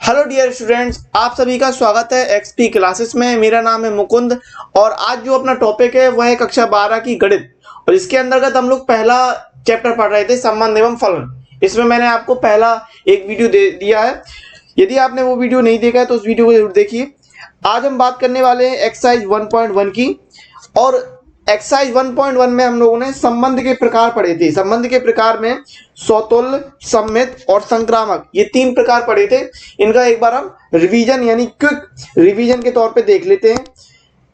Hello dear students, आप सभी का स्वागत है एक्सपी क्लासेस में। मेरा नाम है मुकुंद और आज जो अपना टॉपिक है वह है कक्षा 12 की गणित और इसके अंतर्गत हम लोग पहला चैप्टर पढ़ रहे थे संबंध एवं फलन। इसमें मैंने आपको पहला एक वीडियो दे दिया है। यदि आपने वो वीडियो नहीं देखा है तो उस वीडियो को जरूर देखिए। आज हम बात करने वाले हैं एक्सरसाइज 1.1 की और एक्सरसाइज 1.1 में हम लोगों ने संबंध के प्रकार पढ़े थे। संबंध के प्रकार में समतुल्य, सममित और संक्रामक, ये तीन प्रकार पढ़े थे। इनका एक बार हम रिवीजन यानी क्विक रिवीजन के तौर पे देख लेते हैं।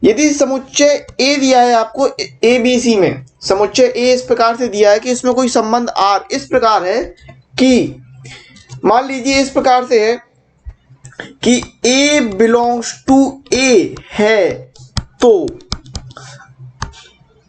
यदि समुच्चय ए दिया है आपको ए बी सी में, समुच्चय ए इस प्रकार से दिया है कि इसमें कोई संबंध आर इस प्रकार है कि मान लीजिए इस प्रकार से है कि ए बिलोंग्स टू ए है तो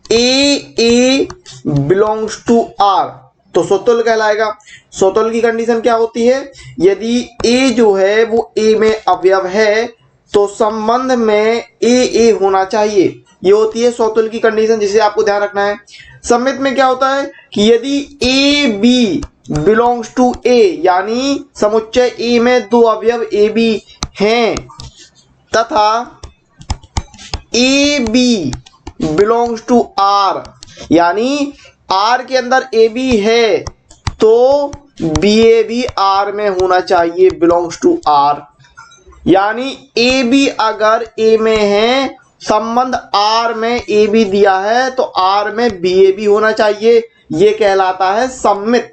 ए बिलोंग्स टू आर तो स्वतुल्य कहलाएगा। स्वतुल्य की कंडीशन क्या होती है? यदि ए जो है वो ए में अवयव है तो संबंध में ए होना चाहिए। ये होती है स्वतुल्य की कंडीशन, जिसे आपको ध्यान रखना है। सममित में क्या होता है कि यदि A B belongs to A, यानी समुच्चय ए में दो अवयव ए बी हैं तथा A B belongs to R, यानी आर के अंदर ए बी है तो बी ए भी आर में होना चाहिए, बिलोंग्स टू आर। यानी ए बी अगर ए में है, संबंध आर में ए बी दिया है तो आर में बी ए भी होना चाहिए। ये कहलाता है सममित।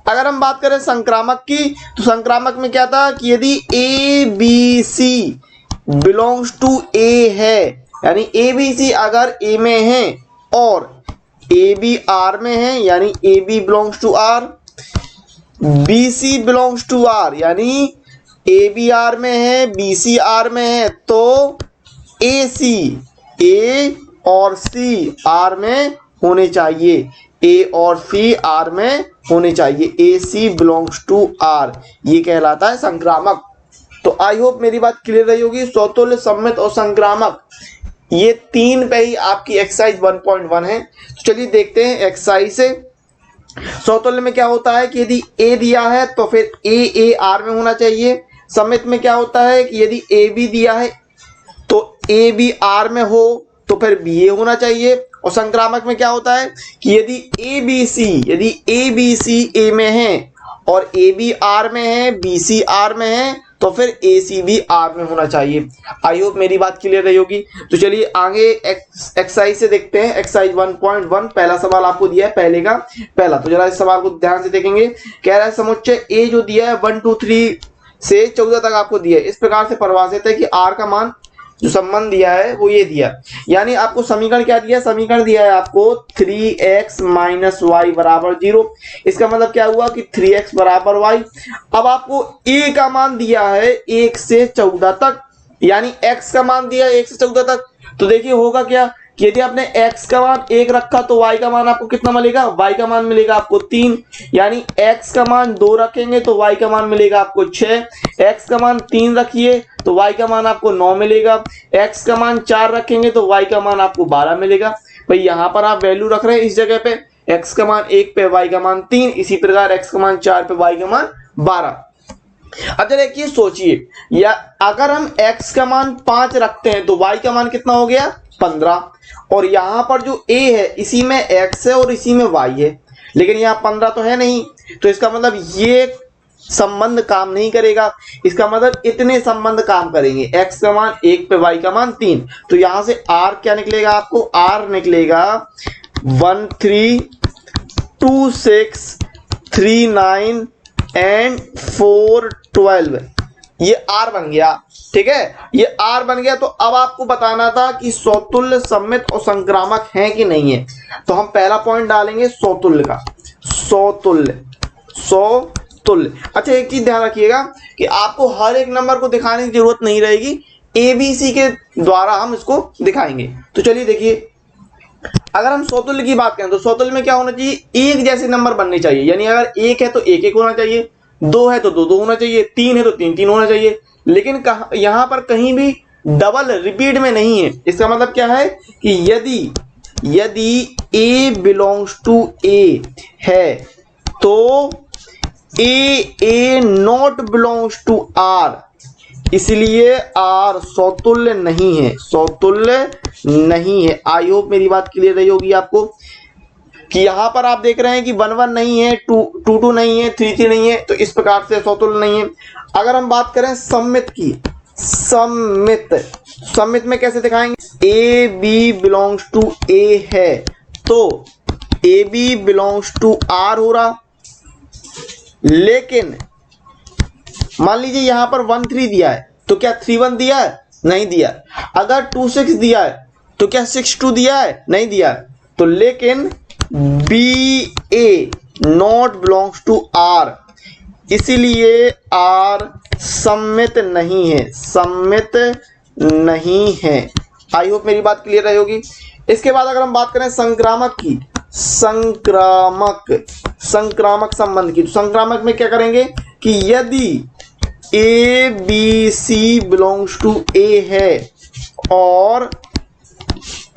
अगर हम बात करें संक्रामक की तो संक्रामक में क्या था कि यदि A B C belongs to A है, यानी ए बी सी अगर ए में है और ए बी आर में है, यानी A B belongs to R, B C belongs to R, यानी ए बी आर में है बी सी आर में है तो ए सी, ए और सी आर में होने चाहिए, ए और सी आर में होने चाहिए, ए सी बिलोंग्स टू आर। ये कहलाता है संक्रामक। तो आई होप मेरी बात क्लियर रही होगी। स्वतुल्य, सममित और संक्रामक, ये तीन पे ही आपकी एक्सरसाइज 1.1 है। तो चलिए देखते हैं एक्सरसाइज से। स्वतुल्य में क्या होता है कि यदि ए दिया है तो फिर ए आर में होना चाहिए। सममित में क्या होता है कि यदि ए बी दिया है तो ए बी आर में हो तो फिर बी ए होना चाहिए। और संक्रामक में क्या होता है कि यदि ए बी सी ए में है और ए बी आर में है, बी सी आर में है तो फिर ए सी भी आर में होना चाहिए। आई होप मेरी बात क्लियर रही होगी। तो चलिए आगे एक्सरसाइज से देखते हैं। एक्सरसाइज 1.1 पहला सवाल आपको दिया है पहले का पहला, तो जरा इस सवाल को ध्यान से देखेंगे। कह रहा है समुच्चय ए जो दिया है 1 2 3 से 14 तक आपको दिया है। इस प्रकार से परिभाषित है कि आर का मान जो संबंध दिया है वो ये दिया, यानी आपको समीकरण क्या दिया? समीकरण दिया है आपको 3x - y बराबर 0। इसका मतलब क्या हुआ कि 3x बराबर y। अब आपको a का मान दिया है 1 से 14 तक, यानी x का मान दिया है 1 से 14 तक। तो देखिए होगा क्या कि यदि आपने x का मान 1 रखा तो y का मान आपको कितना मिलेगा? y का मान मिलेगा आपको 3, यानी x का मान 2 रखेंगे तो y का मान मिलेगा आपको 6। x का मान 3 रखिए तो y का मान आपको 9 मिलेगा। x का मान 4 रखेंगे तो y का मान आपको 12 मिलेगा। भाई यहाँ पर आप वैल्यू रख रहे हैं इस जगह पे, x का मान 1 पे y का मान 3, इसी प्रकार x का मान 4 पे y का मान 12। अब जरा एक चीज सोचिए, या अगर हम x का मान 5 रखते हैं तो y का मान कितना हो गया? 15। और यहां पर जो a है इसी में x है और इसी में y है, लेकिन यहाँ 15 तो है नहीं, तो इसका मतलब ये संबंध काम नहीं करेगा। इसका मतलब इतने संबंध काम करेंगे, x का मान 1 पे y का मान 3। तो यहां से r क्या निकलेगा? आपको r निकलेगा 1 3 2 6 3 9 एंड 4 12। ये r बन गया, ठीक है, ये r बन गया। तो अब आपको बताना था कि स्वतुल्य, सममित और संक्रामक है कि नहीं है। तो हम पहला पॉइंट डालेंगे स्वतुल्य का। स्वतुल्य। अच्छा एक चीज ध्यान रखिएगा कि आपको हर एक नंबर को दिखाने की जरूरत नहीं रहेगी, ABC के द्वारा हम इसको दिखाएंगे। तो चलिए देखिए, अगर हम स्वतुल्य की बात करें तो स्वतुल्य में क्या होना चाहिए? एक जैसे नंबर बनने चाहिए, यानी अगर 1 है तो 1 1 होना चाहिए, 2 है तो 2 2 होना चाहिए, 3 है तो 3 3 होना चाहिए। लेकिन यहां पर कहीं भी डबल रिपीट में नहीं है। इसका मतलब क्या है कि यदि A बिलोंग्स टू A है तो ए नॉट बिलोंग्स टू आर, इसलिए आर समतुल्य नहीं है, समतुल्य नहीं है। आई होप मेरी बात क्लियर रही होगी आपको कि यहां पर आप देख रहे हैं कि 1 1 नहीं है, 2 2 नहीं है, 3 3 नहीं है, तो इस प्रकार से समतुल्य नहीं है। अगर हम बात करें सममित की, सममित में कैसे दिखाएंगे? A B belongs to A है तो A B belongs to R हो रहा, लेकिन मान लीजिए यहां पर 1 3 दिया है तो क्या 3 1 दिया है? नहीं दिया। अगर 2 6 दिया है तो क्या 6 2 दिया है? नहीं दिया। तो लेकिन B A not belongs to R, इसीलिए आर सममित नहीं है, सममित नहीं है। आई होप मेरी बात क्लियर रही होगी। इसके बाद अगर हम बात करें संक्रामक की, संक्रामक संबंध की, तो संक्रामक में क्या करेंगे कि यदि A B C belongs to A है और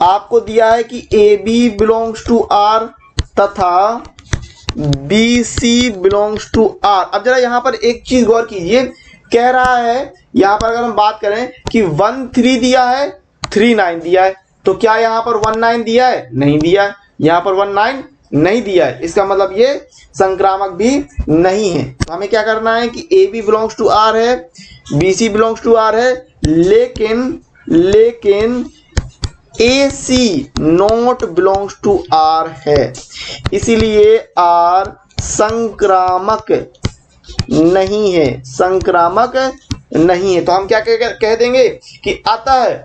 आपको दिया है कि A B belongs to R तथा B C belongs to R. अब जरा यहां पर एक चीज गौर कीजिए, कह रहा है यहां पर अगर हम बात करें कि 1 3 दिया है, 3 9 दिया है, तो क्या यहां पर 1 9 दिया है? नहीं दिया है। यहां पर 1 9 नहीं दिया है, इसका मतलब ये संक्रामक भी नहीं है। तो हमें क्या करना है कि A B belongs to R है, B C belongs to R है, लेकिन A C not belongs to R है, इसीलिए आर संक्रामक नहीं है, संक्रामक नहीं है। तो हम क्या कह देंगे कि अतः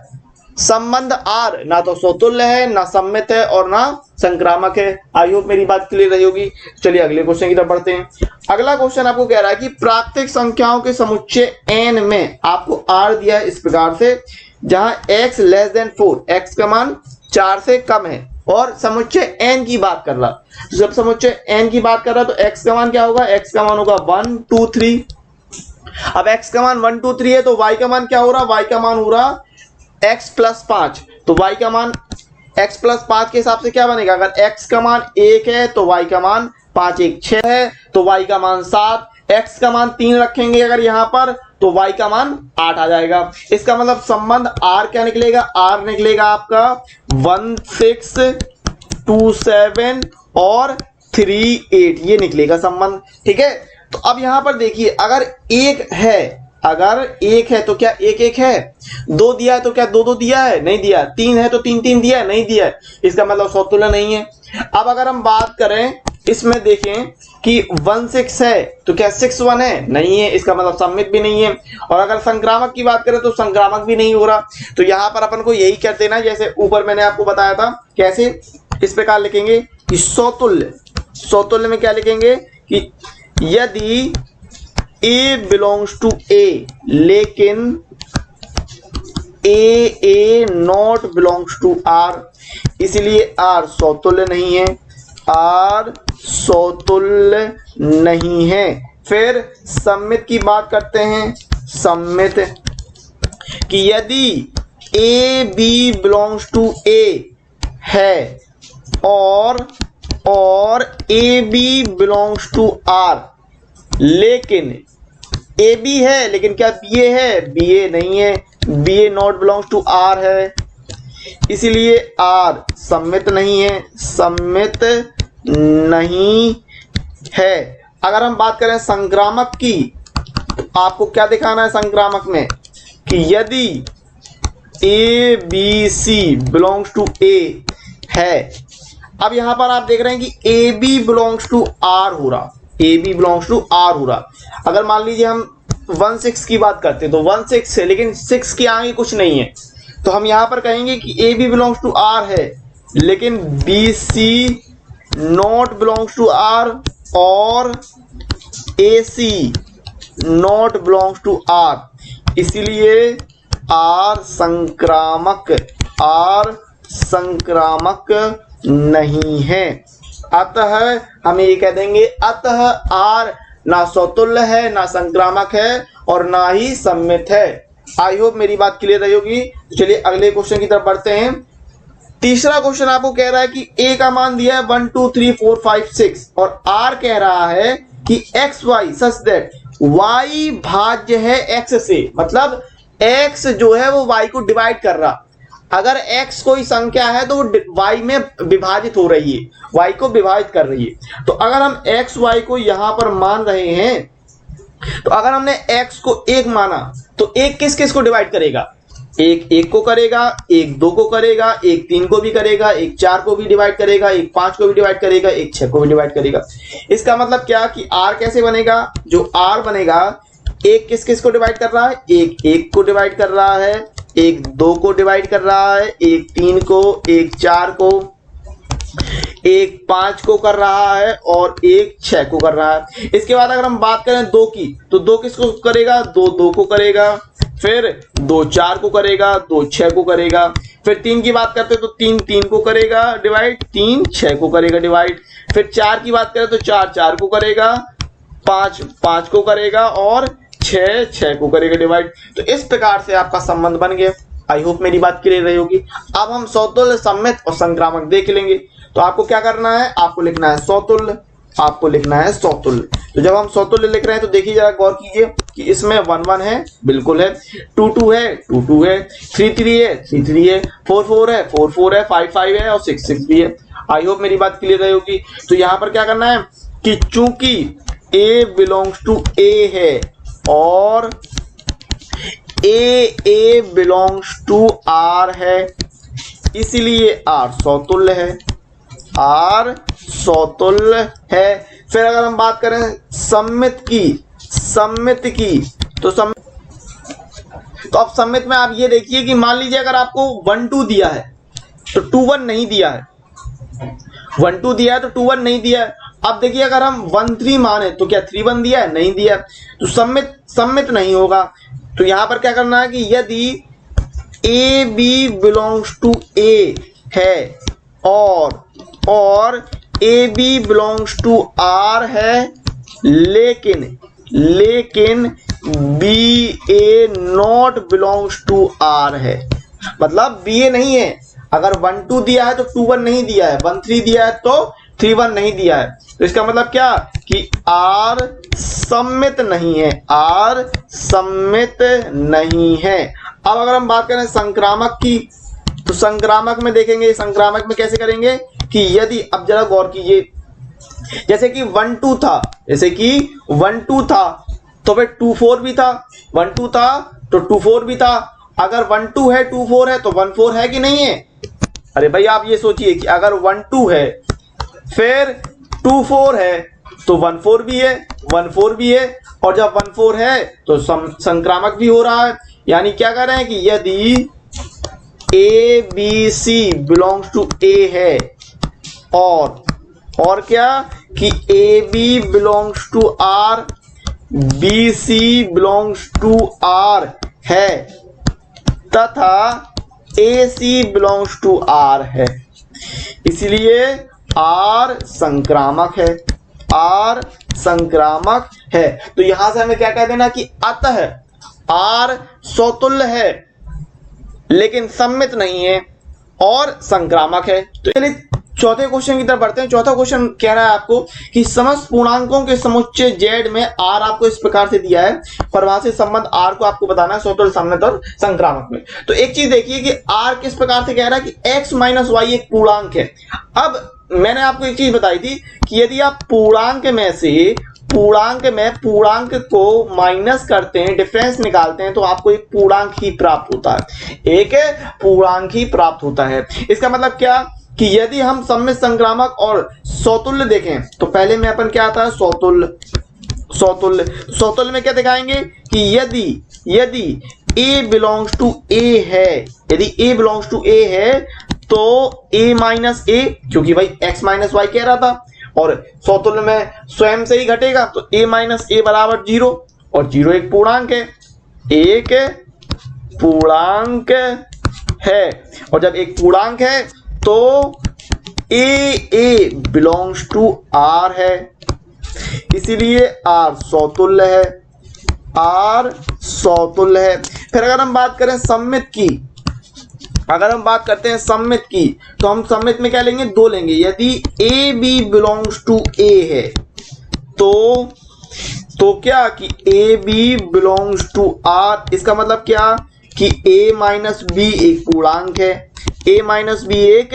संबंध आर ना तो समतुल्य है, ना सममित है और ना संक्रामक है। आई होप मेरी बात क्लियर रही होगी। चलिए अगले क्वेश्चन की तरफ बढ़ते हैं। अगला क्वेश्चन आपको कह रहा है कि प्राकृतिक संख्याओं के समुच्चय n में आपको r दिया है इस प्रकार से, जहां x लेस देन 4, x का मान 4 से कम है और समुच्चय n की बात कर रहा। जब समुच्चय n की बात कर रहा तो x का मान क्या होगा? x का मान होगा 1 2 3। अब x का मान 1 2 3 है तो y का मान क्या हो रहा? y का मान हो रहा x प्लस 5। तो y का मान x प्लस 5 के हिसाब से क्या बनेगा? अगर x का मान 1 है तो y का मान 5 1 6 है, तो y का मान 7, x का मान 3 रखेंगे अगर यहां पर तो y का मान 8 आ जाएगा। इसका मतलब संबंध r क्या निकलेगा? r निकलेगा आपका 1 6 2 7 और 3 8, ये निकलेगा संबंध। ठीक है, तो अब यहां पर देखिए अगर एक है, अगर एक है तो क्या एक एक है? 2 दिया है तो क्या 2 2 दिया है? नहीं दिया। 3 है तो 3 3 दिया है? नहीं दिया है। इसका मतलब समतुल्य नहीं है। अब अगर हम बात करें इसमें देखें कि 1 6 है तो क्या 6 1 है? नहीं है, इसका मतलब सममित भी नहीं है। और अगर संक्रामक की बात करें तो संक्रामक भी नहीं हो रहा। तो यहां पर अपन को यही कर देना जैसे ऊपर मैंने आपको बताया था। कैसे? इस प्रकार लिखेंगे कि समतुल्य, समतुल्य में क्या लिखेंगे कि यदि A बिलोंग्स टू A लेकिन A not belongs to R, इसलिए R समतुल्य नहीं है, R समतुल्य नहीं है। फिर सममित की बात करते हैं। सममित कि यदि A B belongs to A है और A B belongs to R, लेकिन ए बी है लेकिन क्या बी ए है? बी ए नहीं है, B A not belongs to R है, इसीलिए आर सममित नहीं है, सममित नहीं है। अगर हम बात करें संक्रामक की तो आपको क्या दिखाना है संक्रामक में कि यदि A B C belongs to A है। अब यहां पर आप देख रहे हैं कि A B belongs to R हो रहा, A B belongs to R हो रहा। अगर मान लीजिए हम 1 6 की बात करते हैं तो 1 6 है लेकिन 6 के आगे कुछ नहीं है, तो हम यहां पर कहेंगे कि A B belongs to R है लेकिन B C not belongs to R और A C not belongs to R, इसीलिए आर संक्रामक, आर संक्रामक नहीं है। अतः हम ये कह देंगे अतः आर ना समतुल्य है, ना संक्रामक है और ना ही सममित है। आई होप मेरी बात क्लियर रही होगी। चलिए अगले क्वेश्चन की तरफ बढ़ते हैं। तीसरा क्वेश्चन आपको कह रहा है कि ए का मान दिया है 1 2 3 4 5 6 और आर कह रहा है कि X Y such that Y भाज्य है एक्स से, मतलब एक्स जो है वो वाई को डिवाइड कर रहा। अगर x कोई संख्या है तो वो y में विभाजित हो रही है, y को विभाजित कर रही है। तो अगर हम x y को यहां पर मान रहे हैं, तो अगर हमने x को 1 माना तो एक किस किस को डिवाइड करेगा, एक 1 को करेगा, एक 2 को करेगा, एक 3 को भी करेगा, एक 4 को भी डिवाइड करेगा, एक 5 को भी डिवाइड करेगा, एक 6 को भी डिवाइड करेगा। इसका मतलब क्या कि r कैसे बनेगा, जो r बनेगा एक किस किस को डिवाइड कर रहा है, एक 1 को डिवाइड कर रहा है, एक 2 को डिवाइड कर रहा है, एक 3 को, एक 4 को, एक 5 को कर रहा है और एक 6 को कर रहा है। इसके बाद अगर हम बात करें 2 की, तो 2 किसको करेगा, 2 2 को करेगा, फिर 2 4 को करेगा, 2 6 को करेगा। फिर 3 की बात करते हैं तो 3 3 को करेगा डिवाइड, 3 6 को करेगा डिवाइड। फिर 4 की बात करें तो 4 4 को करेगा, 5 5 को करेगा और 6 6 को करेगा डिवाइड। तो इस प्रकार से आपका संबंध बन गया। आई होप मेरी बात क्लियर रही होगी। अब हम समतुल्य, सम्मित और संक्रामक देख लेंगे। तो आपको क्या करना है, आपको लिखना है समतुल्य, आपको लिखना है समतुल्य। तो जब हम समतुल्य लिख रहे हैं तो देखिए जरा गौर कीजिए कि इसमें 1 1 है, बिल्कुल है, 2 2 है, 2 2 है, 3 3 है, 3 3 है, 4 4 है, 4 4 है, 5 5 है और 6 6 भी है। आई होप मेरी बात क्लियर रही होगी। तो यहाँ पर क्या करना है कि चूंकि A बिलोंग्स टू A है और A बिलोंग्स टू R है, इसलिए R समतुल्य है, R समतुल्य है। फिर अगर हम बात करें सम्मित की तो अब सम्मित में आप ये देखिए कि मान लीजिए अगर आपको 1 2 दिया है तो 2 1 नहीं दिया है, 1 2 दिया है तो 2 1 नहीं दिया है। अब देखिए अगर हम 1 3 माने तो क्या 3 1 दिया है, नहीं दिया है, तो सम्मित नहीं होगा। तो यहां पर क्या करना है कि यदि A B belongs to A है और A B belongs to R है, लेकिन B A not belongs to R है, मतलब बी ए नहीं है। अगर 1 2 दिया है तो 2 1 नहीं दिया है, 1 3 दिया है तो 3 1 नहीं दिया है। तो इसका मतलब क्या कि आर सम्मित नहीं है, आर सम्मित नहीं है। अब अगर हम बात करें संक्रामक की, तो संक्रामक में देखेंगे, संक्रामक में कैसे करेंगे कि यदि, अब जरा गौर कीजिए, जैसे कि 1 2 था, जैसे कि 1 2 था तो फिर 2 4 भी था, 1 2 था तो 2 4 भी था। अगर 1 2 है 2 4 है तो 1 4 है कि नहीं है। अरे भाई आप ये सोचिए कि अगर 1 2 है फिर 2 4 है तो 1 4 भी है, 1 4 भी है, और जब 1 4 है तो संक्रामक भी हो रहा है। यानी क्या कह रहे हैं कि यदि A B C belongs to A है और क्या कि A B belongs to R, B C belongs to R है तथा A C belongs to R है, इसलिए आर संक्रामक है, आर संक्रामक है। तो यहां से हमें क्या कह देना कि अतः आर समतुल्य है लेकिन सम्मित नहीं है और संक्रामक है। तो चलिए चौथे क्वेश्चन की तरफ बढ़ते हैं। चौथा क्वेश्चन कह रहा है आपको कि समस्त पूर्णांकों के समुच्चय z में r आपको इस प्रकार से दिया है, परिभाषित संबंध r को आपको बताना है समतुल्य, सम्मित और संक्रामक में। तो एक चीज देखिए कि r किस प्रकार से कह रहा है कि x माइनस वाई एक पूर्णांक है। अब मैंने आपको एक चीज बताई थी कि यदि आप पूर्णांक में से पूर्णांक को माइनस करते हैं, डिफरेंस निकालते हैं, तो आपको एक पूर्णांक ही प्राप्त होता है, एक पूर्णांक ही प्राप्त होता है। इसका मतलब क्या कि यदि हम सम्मित, संक्रामक और समतुल्य देखें तो पहले में अपन क्या आता है समतुल्य में क्या दिखाएंगे कि यदि a बिलोंग्स टू a है, यदि a बिलोंग्स टू a है तो a माइनस a, क्योंकि भाई x माइनस वाई कह रहा था और समतुल्य में स्वयं से ही घटेगा, तो a माइनस a बराबर 0 और 0 एक पूर्णांक है, एक पूर्णांक है। और जब एक पूर्णांक है तो a बिलोंग्स टू r है, इसीलिए r समतुल्य है, r समतुल्य है। फिर अगर हम बात करें सम्मित की, अगर हम बात करते हैं सम्मित की, तो हम सम्मित में क्या लेंगे, 2 लेंगे। यदि A B belongs to A है तो तो क्या कि A B belongs to R, इसका मतलब क्या कि a माइनस बी एक पूर्णांक है, a माइनस बी एक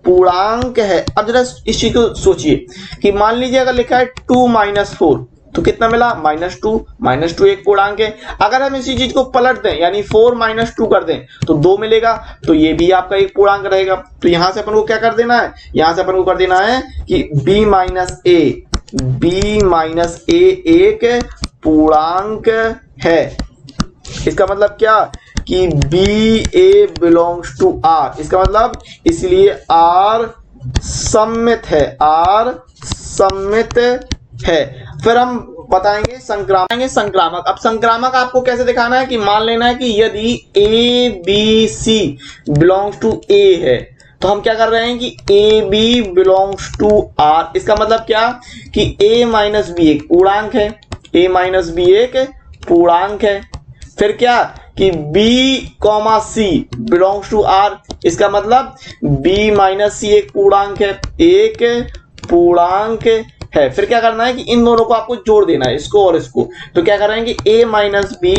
पूर्णांक है। अब जरा इस चीज को सोचिए कि मान लीजिए अगर लिखा है 2 माइनस 4 तो कितना मिला -2 एक पूर्णांक है। अगर हम इसी चीज को पलट दें यानी 4 माइनस 2 कर दें तो 2 मिलेगा, तो ये भी आपका एक पूर्णांक रहेगा। तो यहां से अपन को क्या कर देना है, यहां से अपन को कर देना है कि b माइनस a एक पूर्णांक है। इसका मतलब क्या कि B A belongs to R, इसका मतलब इसलिए आर सममित है, आर सममित है। फिर हम बताएंगे संक्रामक। अब संक्रामक आपको कैसे दिखाना है कि मान लेना है कि यदि A B C belongs to A है तो हम क्या कर रहे हैं कि A B belongs to R, इसका मतलब क्या कि a माइनस बी एक पूर्णांक है, a माइनस बी एक पूर्णांक है। फिर क्या कि b comma C belongs to R, इसका मतलब b माइनस सी एक पूर्णांक है, एक पूर्णांक है। फिर क्या करना है कि इन दोनों को आपको जोड़ देना है, इसको और इसको। तो क्या कर रहे हैं कि a minus b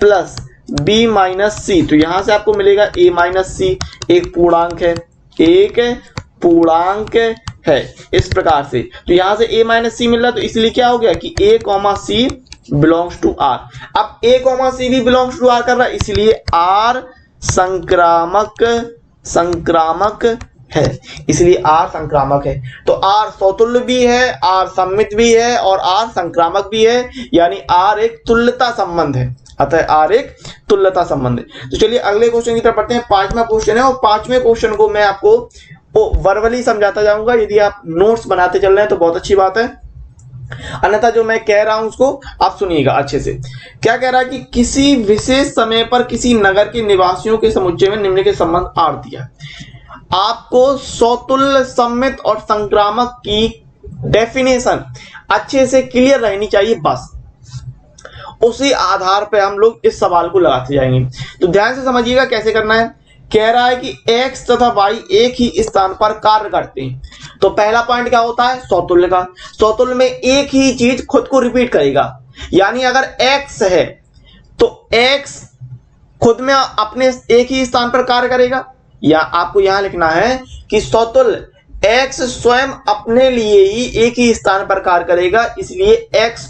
plus b minus c, तो यहां से आपको मिलेगा a माइनस सी एक पूर्णांक है, एक पूर्णांक है, इस प्रकार से। तो यहां से a माइनस सी मिल रहा, तो इसलिए क्या हो गया कि a comma C belongs to R. अब a कॉमा सी भी बिलोंग्स टू आर कर रहा है, इसलिए आर संक्रामक है, इसलिए आर संक्रामक है। तो आर समतुल्य भी है, आर सममित भी है और आर संक्रामक भी है, यानी आर एक तुल्यता संबंध है, अतः आर एक तुल्यता संबंध है। तो चलिए अगले क्वेश्चन की तरफ बढ़ते हैं। 5वां क्वेश्चन है और 5वें क्वेश्चन को मैं आपको वर्बली समझाता जाऊंगा। यदि आप नोट्स बनाते चल रहे हैं तो बहुत अच्छी बात है, अन्यथा जो मैं कह रहा हूं उसको आप सुनिएगा अच्छे से। क्या कह रहा है कि किसी विशेष समय पर किसी नगर के निवासियों के समुच्चय में निम्न के संबंध आर दिया। आपको समतुल्य, सममित और संक्रामक की डेफिनेशन अच्छे से क्लियर रहनी चाहिए, बस उसी आधार पे हम लोग इस सवाल को लगाते जाएंगे। तो ध्यान से समझिएगा कैसे करना है। कह रहा है कि x तथा y एक ही स्थान पर कार्य करते हैं। तो पहला पॉइंट क्या होता है, समतुल्य का। समतुल्य में एक ही चीज खुद को रिपीट करेगा, यानी अगर x है तो x खुद में अपने एक ही स्थान पर कार्य करेगा, या आपको यहां लिखना है कि समतुल्य x स्वयं अपने लिए ही एक ही स्थान पर कार्य करेगा, इसलिए x,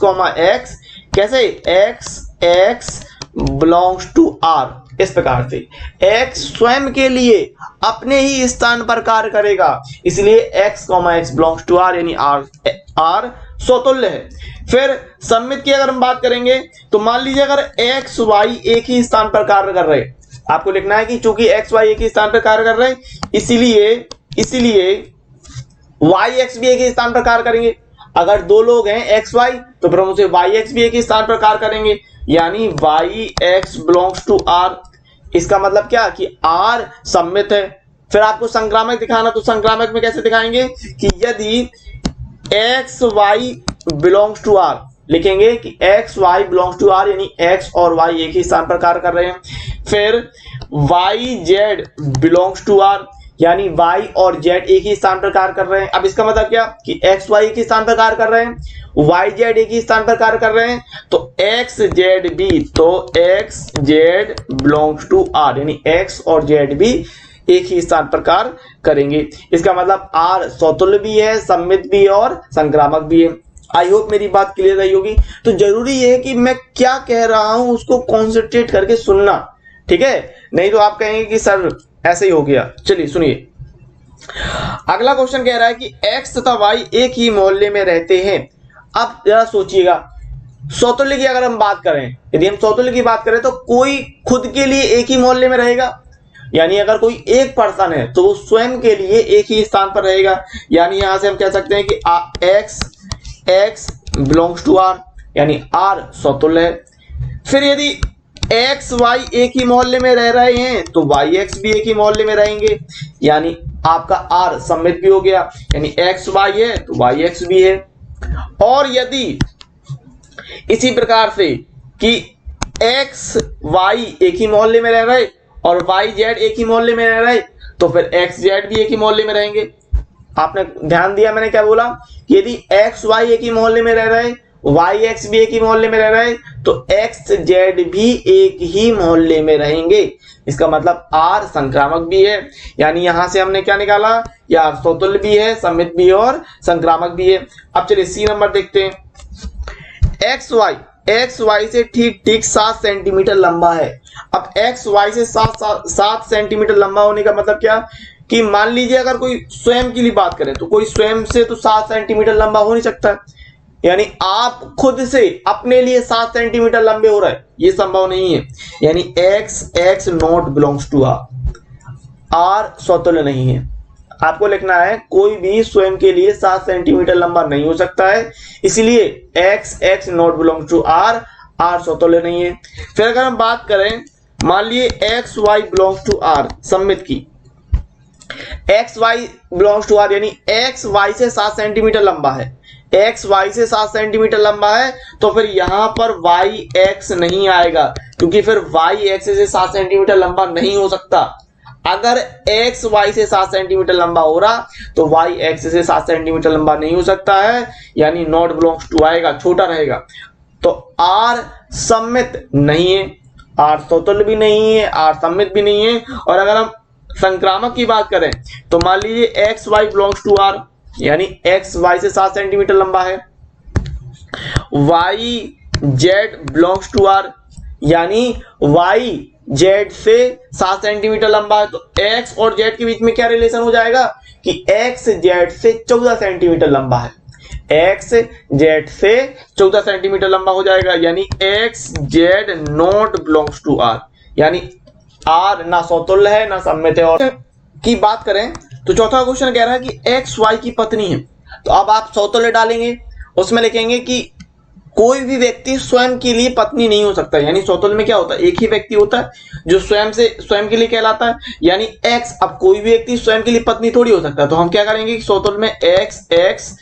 x कैसे x बिलोंग्स टू आर, इस प्रकार से x स्वयं के लिए अपने ही स्थान पर कार्य करेगा, इसलिए x, x belongs to R, यानी आर समतुल्य है। फिर सममित की अगर हम बात करेंगे तो मान लीजिए अगर x y एक ही स्थान पर कार्य कर रहे हैं, आपको लिखना है कि चूंकि x y एक ही स्थान पर कार्य कर रहे हैं इसलिए y x भी एक ही स्थान पर कार्य करेंगे। अगर दो लोग हैं x y तो फिर हम उसे y x भी एक ही स्थान पर कार्य करेंगे, यानी y x belongs to R. इसका मतलब क्या कि r सममित है। फिर आपको संक्रामक दिखाना, तो संक्रामक में कैसे दिखाएंगे कि यदि x y belongs to R, लिखेंगे कि x y belongs to R, यानी x और y एक ही स्थान पर कार्य कर रहे हैं। फिर y z belongs to R, यानी y और z एक ही स्थान पर कार्य कर रहे हैं। अब इसका मतलब क्या कि x y एक ही स्थान पर कार्य कर रहे हैं, y z एक ही स्थान पर कार्य कर रहे हैं, तो x z भी, तो x z belongs to R, यानी x और z भी एक ही स्थान पर कार्य करेंगे। इसका मतलब r समतुल्य भी है, सममित भी और संक्रामक भी है। आई होप मेरी बात क्लियर रही होगी। तो जरूरी है कि मैं क्या कह रहा हूं उसको कॉन्सेंट्रेट करके सुनना, ठीक है, नहीं तो आप कहेंगे कि सर ऐसे ही हो गया। चलिए सुनिए, अगला क्वेश्चन कह रहा है कि x तथा y एक ही मोहल्ले में रहते हैं। अब जरा सोचिएगा, समतुल्य की अगर हम बात करें, यदि हम समतुल्य की बात करें तो कोई खुद के लिए एक ही मोहल्ले में रहेगा, यानी अगर कोई एक पर्सन है तो वो स्वयं के लिए एक ही स्थान पर रहेगा, यानी यहां से हम कह सकते हैं कि x बिलोंग्स टू आर, यानी r समतुल्य है। फिर यदि x y एक ही मोहल्ले में रह रहे हैं तो y x भी एक ही मोहल्ले में रहेंगे, यानी आपका r सममित भी हो गया, यानी x y है तो y x भी है। और यदि इसी प्रकार से कि x y एक ही मोहल्ले में रह रहे और y z एक ही मोहल्ले में रह रहे तो फिर x z भी एक ही मोहल्ले में रहेंगे। आपने ध्यान दिया मैंने क्या बोला, यदि x y एक ही मोहल्ले में रह रहे वाई एक्स भी एक ही मोहल्ले में रह रहे तो एक्स जेड भी एक ही मोहल्ले में रहेंगे। इसका मतलब आर संक्रामक भी है, यानी यहां से हमने क्या निकाला, यार समतुल्य भी है, सममित भी है और संक्रामक भी है। अब चलिए सी नंबर देखते हैं। एक्स वाई से ठीक 7 सेंटीमीटर लंबा है। अब एक्स वाई से 7 सेंटीमीटर लंबा होने का मतलब क्या, कि मान लीजिए अगर कोई स्वयं के लिए बात करें तो कोई स्वयं से तो 7 सेंटीमीटर लंबा हो नहीं सकता, यानी आप खुद से अपने लिए 7 सेंटीमीटर लंबे हो रहे हैं, ये संभव नहीं है। यानी X not belongs to R स्वतुल्य नहीं है। आपको लिखना है कोई भी स्वयं के लिए 7 सेंटीमीटर लंबा नहीं हो सकता है, इसलिए X not belongs to R स्वतुल्य नहीं है। फिर अगर हम बात करें, मान लिए X Y belongs to R सममित की, X Y belongs to R यानी एक्स वाई से 7 सेंटीमीटर लंबा है, एक्स वाई से 7 सेंटीमीटर लंबा है, तो फिर यहां पर वाई एक्स नहीं आएगा, क्योंकि फिर वाई एक्स से 7 सेंटीमीटर लंबा नहीं हो सकता। अगर एक्स वाई से 7 सेंटीमीटर लंबा हो रहा तो वाई एक्स से 7 सेंटीमीटर लंबा नहीं हो सकता है, यानी नॉट बिलोंग्स टू आएगा, छोटा रहेगा। तो आर सममित नहीं है, आर स्वतुल्य भी नहीं है, आर सममित भी नहीं है। और अगर हम संक्रामक की बात करें तो मान लीजिए X Y belongs to R, यानी एक्स वाई से 7 सेंटीमीटर लंबा है, Y Z belongs to R, यानी वाई जेड से 7 सेंटीमीटर लंबा है, तो एक्स और जेड के बीच में क्या रिलेशन हो जाएगा कि एक्स जेड से 14 सेंटीमीटर लंबा है, एक्स जेड से 14 सेंटीमीटर लंबा हो जाएगा, यानी X Z not belongs to R, यानी आर ना स्वतुल्य है ना सममित है। और की बात करें तो चौथा क्वेश्चन कह रहा है कि एक्स वाई की पत्नी है, तो अब आप स्वतुल्य डालेंगे, उसमें लिखेंगे कि कोई भी व्यक्ति स्वयं के लिए पत्नी नहीं हो सकता, यानी स्वतुल्य में क्या होता है, एक ही व्यक्ति होता है जो स्वयं के लिए कहलाता है, यानी एक्स। अब कोई भी व्यक्ति स्वयं के लिए पत्नी थोड़ी हो सकता है, तो हम क्या करेंगे कि स्वतुल्य में X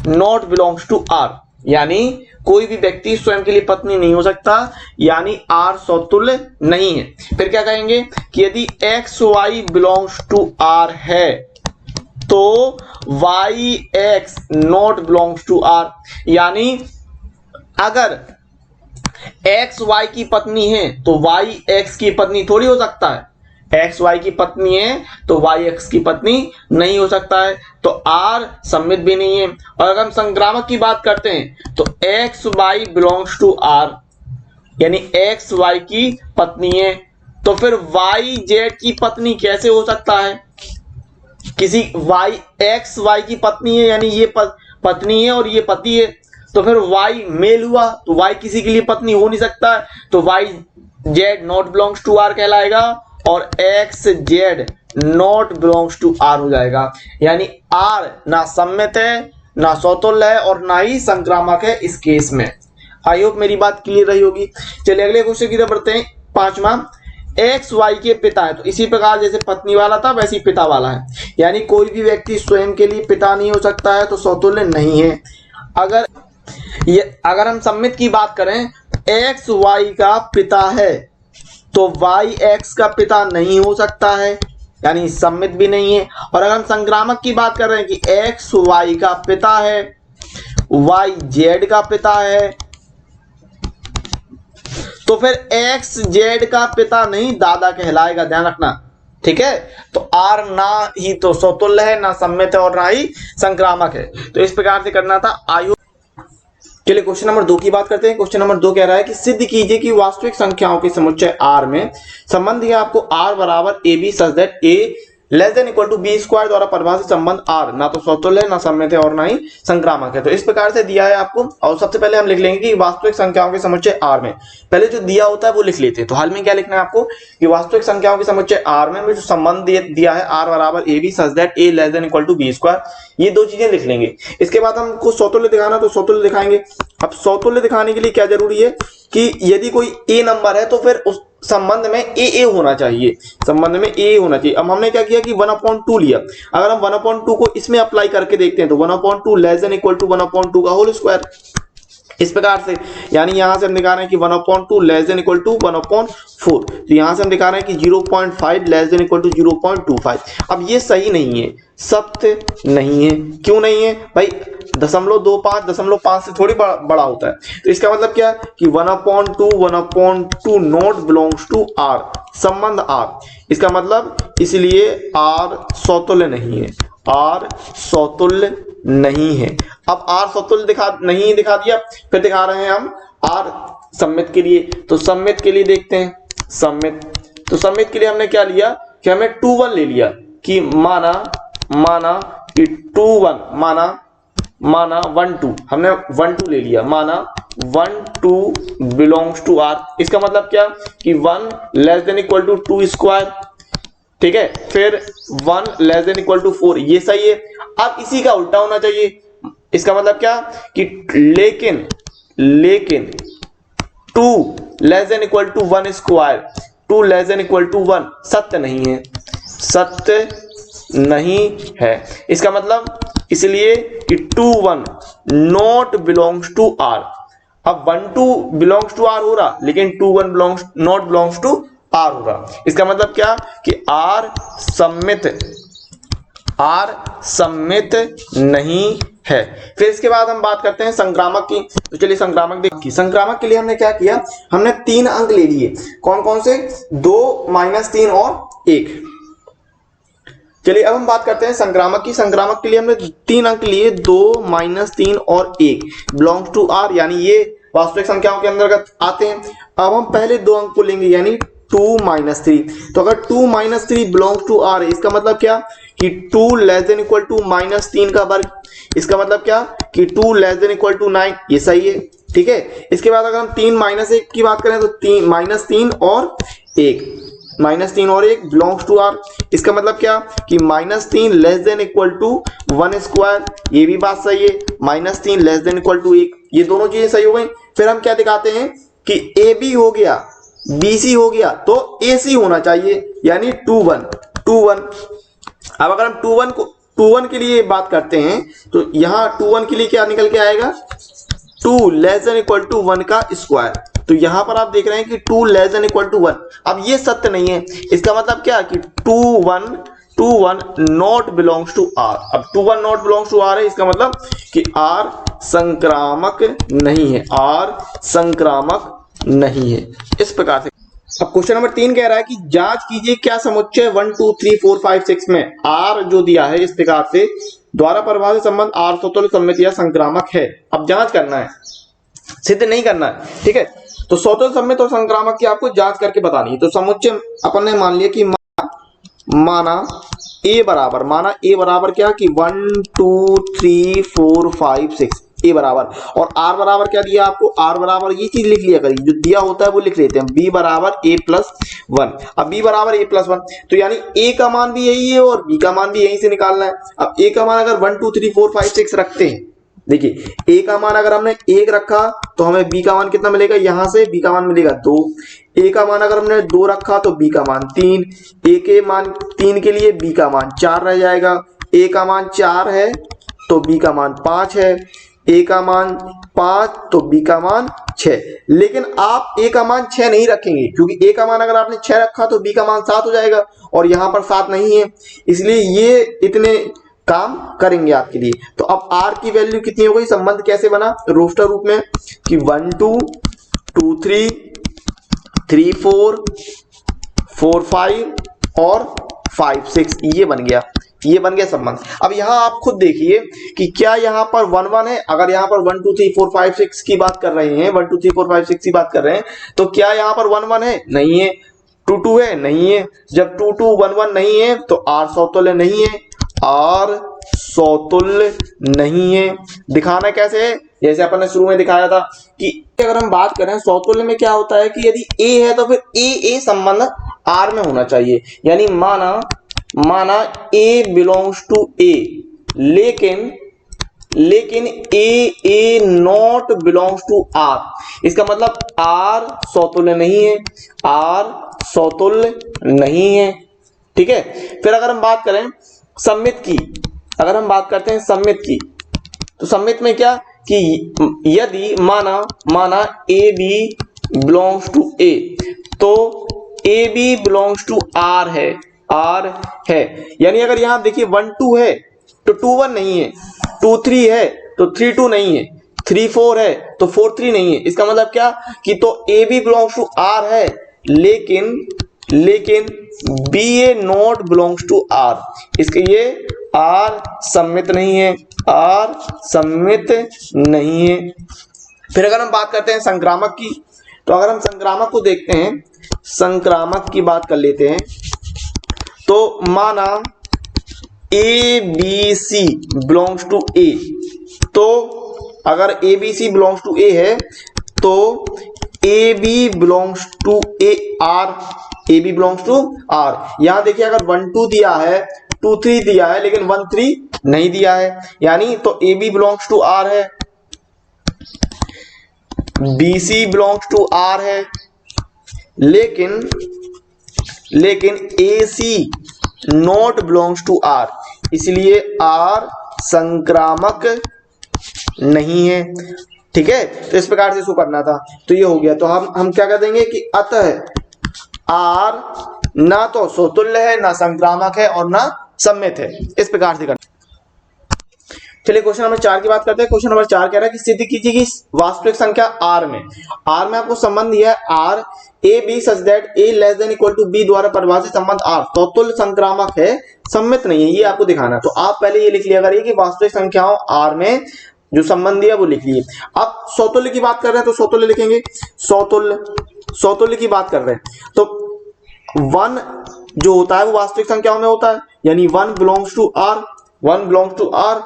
not belongs to R, यानी कोई भी व्यक्ति स्वयं के लिए पत्नी नहीं हो सकता, यानी आर स्वतुल्य नहीं है। फिर क्या कहेंगे कि यदि X Y belongs to R है तो Y X not belongs to R, यानी अगर एक्स वाई की पत्नी है तो वाई एक्स की पत्नी थोड़ी हो सकता है, एक्स वाई की पत्नी है तो वाई एक्स की पत्नी नहीं हो सकता है, तो आर सममित भी नहीं है। और अगर हम संक्रामक की बात करते हैं तो X Y belongs to R, यानी एक्स वाई की पत्नी है, तो फिर वाई जेड की पत्नी कैसे हो सकता है, किसी वाई एक्स वाई की पत्नी है, यानी ये पत्नी है और ये पति है, तो फिर वाई मेल हुआ, तो वाई किसी के लिए पत्नी हो नहीं सकता, तो Y Z not belongs to R कहलाएगा और X Z not belongs to R हो जाएगा, यानी आर ना सममित है ना स्वतुल्य है और ना ही संक्रामक है इस केस में। आई होप मेरी बात क्लियर रही होगी। चलिए अगले क्वेश्चन की तरफ बढ़ते हैं। पांचवा, एक्स वाई के पिता है, तो इसी प्रकार जैसे पत्नी वाला था वैसे ही पिता वाला है, यानी कोई भी व्यक्ति स्वयं के लिए पिता नहीं हो सकता है, तो स्वतुल्य नहीं है। अगर हम सममित की बात करें, एक्स वाई का पिता है तो वाई एक्स का पिता नहीं हो सकता है, यानी सममित भी नहीं है। और अगर हम संक्रामक की बात कर रहे हैं कि एक्स वाई का पिता है, वाई जेड का पिता है, तो फिर एक्स जेड का पिता नहीं दादा कहलाएगा, ध्यान रखना, ठीक है। तो आर ना ही तो स्वतुल्य है ना सममित है और ना ही संक्रामक है, तो इस प्रकार से करना था। आयु चलिए क्वेश्चन नंबर 2 की बात करते हैं। क्वेश्चन नंबर 2 कह रहा है कि सिद्ध कीजिए कि वास्तविक संख्याओं के समुच्चय R में संबंध दिया आपको R बराबर AB such that A less than equal to B square द्वारा परिभाषित संबंध R ना तो स्वतुल्य है ना सममित है और ना ही संक्रामक है। तो इस प्रकार से दिया है आपको, और सबसे पहले हम लिख लेंगे कि वास्तविक संख्याओं के समुच्चय R में, पहले जो दिया होता है वो लिख लेते हैं। तो हाल में क्या लिखना है आपको कि वास्तविक संख्याओं के समुच्चय R में जो संबंध दिया है R बराबर AB such that A less than equal to B square, ये दो चीजें लिख लेंगे। इसके बाद हमको स्वतुल्य दिखाना, तो स्वतुल्य दिखाएंगे। अब स्वतुल्य दिखाने के लिए क्या जरूरी है कि यदि कोई A नंबर है तो फिर उस संबंध में AA होना चाहिए, संबंध में AA होना चाहिए। अब हमने क्या किया कि 1/2 लिया। अगर हम 1/2 को इसमें अप्लाई करके देखते हैं तो 1/2 लेस देन इक्वल टू 1/2 का होल स्क्वायर, इस प्रकार से, यानी यहां से हम दिखा रहे हैं कि 1/2 लेस देन इक्वल टू 1/4, तो यहां से हम दिखा रहे हैं कि 0.5 लेस देन इक्वल टू 0.25। अब ये सही नहीं है, सत्य नहीं है। क्यों नहीं है भाई? 0.25 से थोड़ी बड़ा होता है। तो इसका मतलब क्या कि 1/2 नॉट बिलोंग्स टू आर, संबंध आर। इसका मतलब इसलिए आर समतुल्य नहीं है, आर समतुल्य नहीं है। अब आर समतुल्य नहीं दिखा दिया, फिर दिखा रहे हैं हम आर सममित के लिए। तो सममित के लिए देखते हैं, सममित। तो सममित के लिए हमने क्या लिया कि हमने 2 1 ले लिया, कि माना कि 2 1, माना 1 2, हमने 1 2 ले लिया, माना 1 2 बिलोंग्स टू आर। इसका मतलब क्या कि 1 less than equal to 2 square, ठीक है, फिर 1 लेस देन इक्वल टू 4, ये सही है। अब इसी का उल्टा होना चाहिए। इसका मतलब क्या कि लेकिन 2 less than equal to 1 square, 2 less than equal to 1 सत्य नहीं है, सत्य नहीं है। इसका मतलब इसलिए कि 2 1 नॉट बिलोंग्स टू आर। अब 1 2 बिलोंग्स टू आर हो रहा, लेकिन 2 1 नॉट बिलोंग्स टू आर हो रहा। इसका मतलब क्या कि आर सम्मित नहीं है। फिर इसके बाद हम बात करते हैं संक्रामक की। तो चलिए संक्रामक देखिए। संक्रामक के लिए हमने क्या किया, हमने 3 अंक ले लिए। कौन कौन से? 2 -3 और 1। चलिए अब हम बात करते हैं संक्रामक की। संक्रामक के लिए हमने 3 अंक लिए, 2 -3 और 1 बिलोंग्स टू आर, यानी ये वास्तविक संख्याओं के अंतर्गत आते हैं। अब हम पहले 2 अंक को लेंगे, यानी 2 -3। तो अगर 2 -3 बिलोंग्स टू आर, इसका मतलब क्या कि 2 लेस देन इक्वल टू -3 का वर्ग। इसका मतलब क्या कि 2 लेस देन इक्वल टू 9, ये सही है, ठीक है। इसके बाद अगर हम 3 -1 की बात करें तो -3 और 1 बिलोंग्स टू आर। इसका मतलब क्या कि -3 less than equal to 1 square, ये भी बात सही है। -3 लेस देन इक्वल टू 1, ये दोनों चीजें सही हो गई। फिर हम क्या दिखाते हैं कि ए बी हो गया, बी सी हो गया, तो ए सी होना चाहिए, यानी 2 1। अब अगर हम 2 1 के लिए बात करते हैं तो यहां 2 1 के लिए क्या निकल के आएगा, 2 लेस देन इक्वल टू 1 का स्क्वायर। तो यहां पर आप देख रहे हैं कि 2 लेस देन इक्वल टू 1। अब ये सत्य नहीं है। इसका मतलब क्या कि 2 1 नॉट बिलोंग्स टू आर। अब 2 1 नॉट बिलोंग्स टू आर है, इसका मतलब कि आर संक्रामक नहीं है, आर संक्रामक नहीं है। इस प्रकार से अब क्वेश्चन नंबर 3 कह रहा है कि जांच कीजिए क्या समुच्चय 1 2 3 4 5 6 में आर जो दिया है इस प्रकार से द्वारा परिभाषित संबंध आर समतुल्य सममित या संक्रामक है। अब जांच करना है, सिद्ध नहीं करना है, ठीक है। तो समतुल्य सममित और संक्रामक की आपको जांच करके बतानी है। तो समुच्चय अपन ने मान लिया कि माना ए बराबर क्या कि 1 2 3 4 5 6 ए बराबर, और आर बराबर क्या दिया आपको, आर बराबर ये चीज लिख लिया करिए, जो दिया होता है वो लिख लेते हैं, बी बराबर a+1। अब बी बराबर a+1, तो यानी ए का मान भी यही है और बी का मान भी यहीं से निकालना है। अब ए का मान अगर 1 2 3 4 5 6 रखते हैं, देखिए ए का मान अगर हमने 1 रखा तो हमें बी का मान कितना मिलेगा, यहां से बी का मान मिलेगा 2। ए का मान अगर हमने 2 रखा तो बी का मान 3, ए के मान 3 के लिए बी का मान 4 रह जाएगा। ए का मान 4 है तो बी का मान 5 है, ए का मान 5 तो बी का मान 6। लेकिन आप ए का मान 6 नहीं रखेंगे, क्योंकि ए का मान अगर आपने 6 रखा तो बी का मान 7 हो जाएगा, और यहां पर 7 नहीं है, इसलिए ये इतने काम करेंगे आपके लिए। तो अब आर की वैल्यू कितनी हो गई, संबंध कैसे बना रोस्टर रूप में कि 1 2 2 3 3 4 4 5 और 5 6, ये बन गया संबंध। अब यहां आप खुद देखिए कि क्या यहां पर 1 1 है। अगर यहां पर 1 2 3 4 5 6 की बात कर रहे हैं, 1 2 3 4 5 6 की बात कर रहे हैं, तो क्या यहां पर 1 1 है, नहीं है। 2 2 है, नहीं है। जब 2 2 1 1 नहीं है तो आर समतुल्य नहीं है, आर समतुल्य नहीं है। दिखाना कैसे है, जैसे अपन ने शुरू में दिखाया था कि अगर हम बात करें समतुल्य में क्या होता है कि यदि ए है तो फिर ए संबंध आर में होना चाहिए। यानी माना ए बिलोंग्स टू ए, लेकिन ए नॉट बिलोंग्स टू आर। इसका मतलब आर समतुल्य नहीं है, आर समतुल्य नहीं है, ठीक है। फिर अगर हम बात करें सममित की, अगर हम बात करते हैं सममित की, तो सममित में क्या कि यदि माना A B belongs to A, तो A B belongs to R है, यानी अगर यहां देखिए 1 2 है तो 2 1 नहीं है, 2 3 है तो 3 2 नहीं है, 3 4 है तो 4 3 नहीं है। इसका मतलब क्या कि तो A B belongs to R है, लेकिन B A not belongs to R, इसके ये आर सम्मित नहीं है, फिर अगर हम बात करते हैं संक्रामक की, तो अगर हम संक्रामक को देखते हैं, संक्रामक की बात कर लेते हैं, तो माना A B C belongs to A, तो अगर A B C belongs to A है तो A B belongs to A R, यहां देखिए अगर 1 2 दिया है, 2 3 दिया है, लेकिन 1 3 नहीं दिया है, यानी तो A B belongs to R है, B C belongs to R है, लेकिन A C not belongs to R, इसलिए आर संक्रामक नहीं है। ठीक है, तो इस प्रकार से इसको करना था, तो ये हो गया। तो हम क्या कर देंगे कि अतः आर ना तो सोतुल्य है, ना संक्रामक है और ना सम्मित है, इस प्रकार से करना। चलिए क्वेश्चन नंबर 4 की बात करते हैं। क्वेश्चन नंबर 4 कह रहा है कि सिद्ध कीजिए कि वास्तविक संख्या r में आपको संबंध दिया है r A B such that a less than equal to b द्वारा परिभाषित संबंध r तोतुल्य संक्रामक है, सम्मित नहीं है, ये आपको दिखाना। तो आप पहले ये लिख लिया करिए कि वास्तविक संख्याओं r में जो संबंध दिया वो लिख लिए। अब सौतुल्य की बात कर रहे हैं तो सौतुल्य लिखेंगे, सौतुल्य की बात कर रहे हैं तो 1 जो होता है वो वास्तविक संख्याओं में होता है, यानी 1 बिलोंग्स टू r,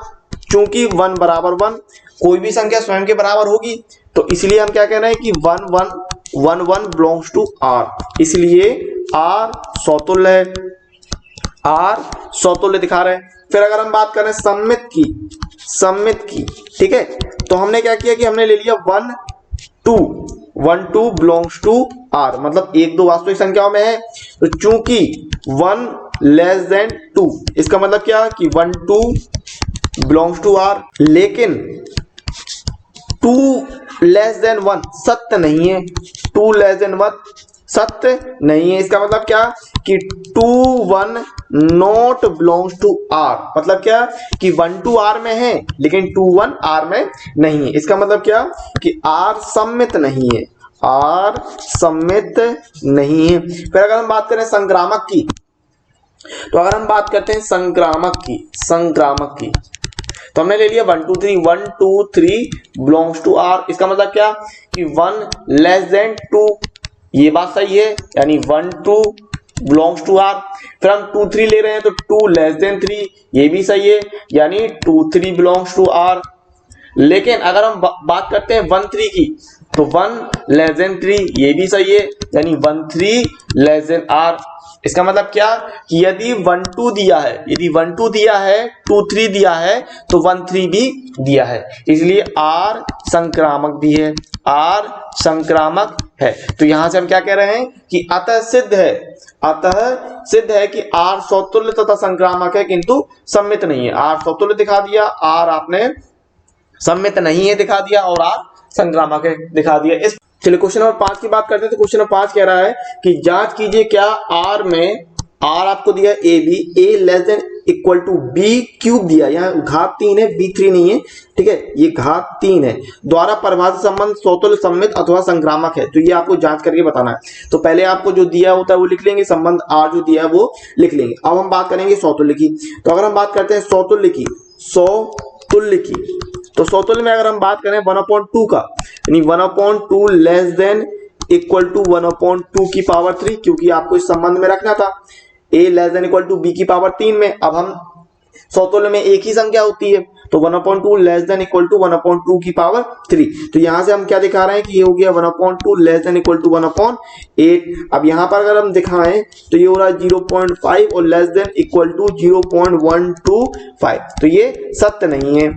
चूंकि 1 बराबर 1 कोई भी संख्या स्वयं के बराबर होगी, तो इसलिए हम क्या कह रहे हैं कि 1 बिलोंग्स टू r, इसलिए r सौतुल्य है, r सौतुल्य दिखा रहे हैं। फिर अगर हम बात करें सम्मित की, ठीक है, तो हमने क्या किया कि हमने ले लिया 1 2 बिलोंग्स टू r, मतलब 1 2 वास्तविक संख्याओं में है, तो चूंकि 1 लेस देन 2, इसका मतलब क्या कि 1 2 बिलोंग्स टू r, लेकिन 2 लेस देन 1 सत्य नहीं है, 2 लेस देन 1 सत्य नहीं है, इसका मतलब क्या कि 2 1 नॉट बिलोंग्स टू r, मतलब क्या कि 1 2 r में है लेकिन 2 1 r में नहीं है, इसका मतलब क्या कि r सम्मित नहीं है, फिर अगर हम बात करें संक्रामक की, तो अगर हम बात करते हैं संक्रामक की तो हमने ले लिया 1 2 3 बिलोंग्स टू r, इसका मतलब क्या कि 1 लेस देन 2, ये बात सही है, यानी 1 2 बिलोंग्स टू r। फिर हम 2 3 ले रहे हैं तो 2 लेस देन 3, ये भी सही है, यानी 2 3 बिलोंग्स टू r। लेकिन अगर हम बात करते हैं 1 3 की, तो 1 लेस देन 3, ये भी सही है, यानी 1 3 लेस देन r। इसका मतलब क्या कि यदि 1 2 दिया है, 2 3 दिया है, तो 1 3 भी दिया है, इसलिए r संक्रामक भी है, तो यहां से हम क्या कह रहे हैं कि अतः सिद्ध है कि r सौतुल्य तथा संक्रामक है किंतु सम्मित नहीं है। r सौतुल्य दिखा दिया, r आपने सम्मित नहीं है दिखा दिया, और r संक्रामक है दिखा दिया। इस चलिए क्वेश्चन नंबर 5 की बात करते हैं। तो क्वेश्चन नंबर 5 कह रहा है कि जांच कीजिए क्या r में r आपको दिया A B, A less than equal to B cube दिया, यहाँ घात 3 है, b3 नहीं है, ठीक है, ये घात 3 है, द्वारा परिभाषित संबंध सौतुल्य सम्मित अथवा संक्रामक है, तो ये आपको जांच करके बताना है। तो पहले आपको जो दिया होता है वो लिख लेंगे, संबंध r जो दिया है वो लिख लेंगे। अब हम बात करेंगे सौतुल्य की। तो अगर हम बात करते हैं सौतुल्य की, तो सौतुल्य में अगर हम बात करें 1/2 का, यानी 1/2 लेस देन इक्वल टू 1/2 की पावर 3, क्योंकि आपको इस संबंध में रखना था a less than equal to b की पावर 3 में। अब हम सौतुल्य में एक ही संख्या होती है, तो 1/2 लेस देन इक्वल टू 1/2 की पावर 3, तो यहां से हम क्या दिखा रहे हैं कि ये हो गया 1/2 लेस देन इक्वल टू 1/8। अब यहां पर अगर हम दिखाएं तो ये हो रहा है 0.5 और लेस देन इक्वल टू 0.125, तो ये सत्य नहीं है,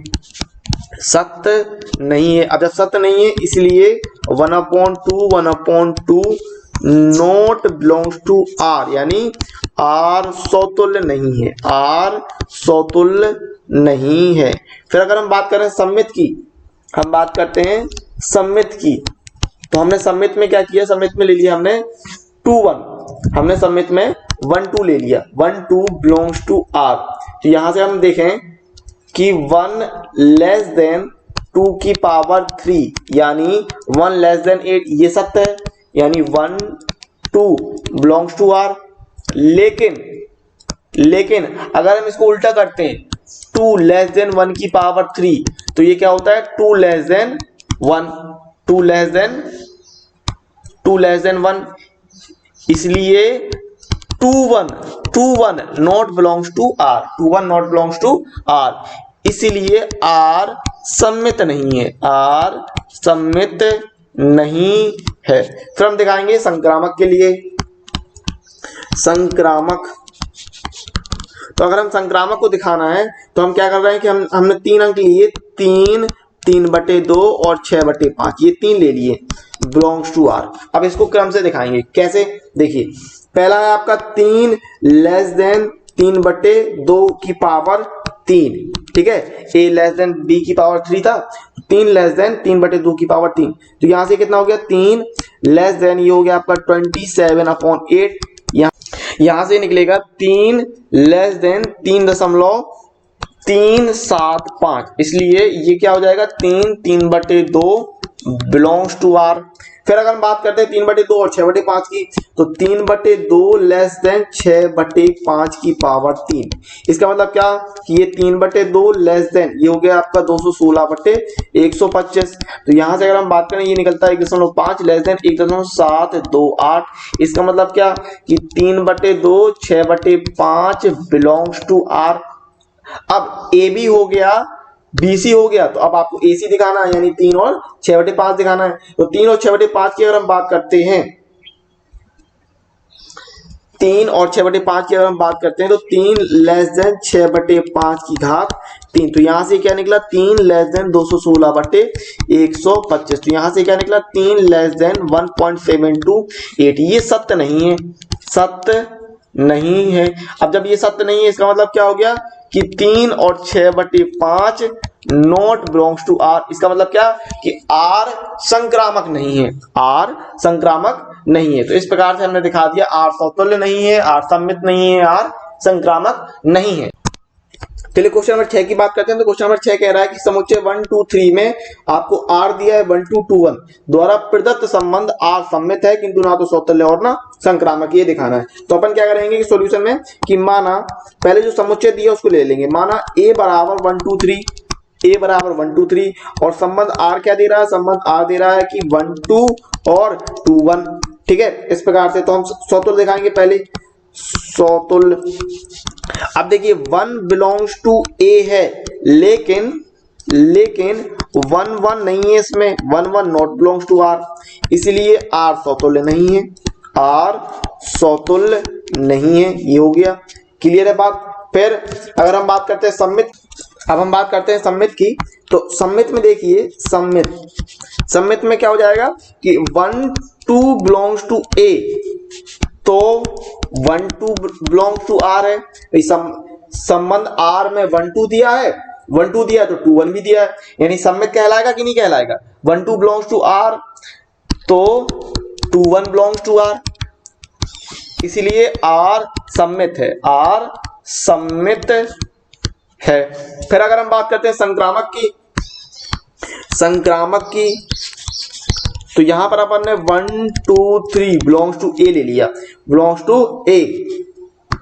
अब जब सत्य नहीं है इसलिए 1/2 नॉट बिलोंग्स टू r, यानी r सौतुल्य नहीं है, फिर अगर हम बात करें सम्मित की, हम बात करते हैं सम्मित की। तो हमने सम्मित में क्या किया, सम्मित में ले लिया हमने 2 1, हमने सम्मित में 1 2 ले लिया, 1 2 बिलोंग्स टू आर। तो यहां से हम देखें कि 1 लेस देन 2 की पावर 3 यानी 1 लेस देन 8, ये सत्य है, यानी 1 2 बिलोंग्स टू आर। लेकिन अगर हम इसको उल्टा करते हैं 2 लेस देन 1 की पावर 3, तो ये क्या होता है 2 लेस देन 1, 2 लेस देन 1, इसलिए 2 1 not belongs to R, 2 1 not belongs to R, इसलिए आर सम्मित नहीं है, आर सम्मित नहीं है। फिर हम दिखाएंगे संक्रामक के लिए। संक्रामक, तो अगर हम संक्रामक को दिखाना है तो हम क्या कर रहे हैं कि हमने 3 अंक लिए, 3 3/2 और 6/5, ये 3 ले लिए, बिलोंग्स टू आर। अब इसको क्रम से दिखाएंगे, कैसे, देखिए पहला है आपका 3 लेस देन 3/2 की पावर 3, ठीक है, ए लेस देन बी की पावर 3 था, 3 लेस देन 3/2 की पावर 3, तो यहां से कितना हो गया 3 लेस देन, ये हो गया आपका 27/8, यहां से निकलेगा 3 लेस देन 3.375, इसलिए ये क्या हो जाएगा 3 3/2 बिलोंग्स टू आर। फिर अगर हम बात करते हैं 3/2 और 6/5 की, तो 3/2 लेस देन 6/5 की पावर 3, इसका मतलब क्या कि ये 3/2 लेस देन, ये हो गया आपका 216/125, तो यहां से अगर हम बात करें ये निकलता है 1.5 लेस देन 1.728, इसका मतलब क्या कि 3/2 6/5 बिलोंग्स टू आर। अब ए बी हो गया, BC हो गया, तो अब आपको AC दिखाना है, यानी 3 और 6/5 दिखाना है। तो 3 और 6/5 की अगर हम बात करते हैं, 3 और 6/5 की अगर हम बात करते हैं, तो 3 लेस देन 6/5 की घात 3, तो यहां से क्या निकला 3 लेस देन 216/125, तो यहां से क्या निकला 3 लेस देन 1.728, ये सत्य नहीं है, सत्य नहीं है। अब जब ये सत्य नहीं है, इसका मतलब क्या हो गया कि 3 और 6/5 नॉट बिलोंग्स टू आर, इसका मतलब क्या कि आर संक्रामक नहीं है, आर संक्रामक नहीं है। तो इस प्रकार से हमने दिखा दिया आर समतुल्य नहीं है, आर सम्मित नहीं है, आर संक्रामक नहीं है। चलिए क्वेश्चन नंबर 6 की बात करते हैं। तो क्वेश्चन नंबर 6 कह रहा है कि समुच्चय 1 2 3 में आपको आर दिया है 1 2 2 1 द्वारा प्रदत्त संबंध आर सम्मित है किंतु ना तो समतुल्य और ना संक्रामक, ये दिखाना है। तो अपन क्या करेंगे कि सॉल्यूशन में कि माना पहले जो समुच्चय दिया उसको ले लेंगे, माना a बराबर 1 2 3, a बराबर 1 2 3 और संबंध आर क्या दे रहा है, संबंध आर दे रहा है कि 1 2 और 2 1, ठीक है। इस प्रकार से तो हम समतुल्य दिखाएंगे पहले, समतुल्य। अब देखिए 1 बिलोंग्स टू ए है, लेकिन 1 1 नहीं है इसमें, 1 1 नॉट बिलोंग्स टू आर, इसलिए आर समतुल्य नहीं है, आर समतुल्य नहीं है, ये हो गया, क्लियर है बात। फिर अगर हम बात करते हैं सम्मित, अब हम बात करते हैं सम्मित की। तो सम्मित में देखिए, सम्मित में क्या हो जाएगा कि 1 2 बिलोंग्स टू ए, तो 1 2 बिलोंग्स टू आर है, संबंध आर में 1 2 दिया है, 1 2 दिया तो 2 1 भी दिया है, यानी सम्मित कहलाएगा कि नहीं कहलाएगा। 1 2 बिलोंग्स टू आर तो 2 1 बिलोंग्स टू आर, इसलिए आर सम्मित है, आर सम्मित है। फिर अगर हम बात करते हैं संक्रामक की, तो यहां पर अपन ने 1 2 3 बिलोंग्स टू ए ले लिया, बिलोंग्स टू ए,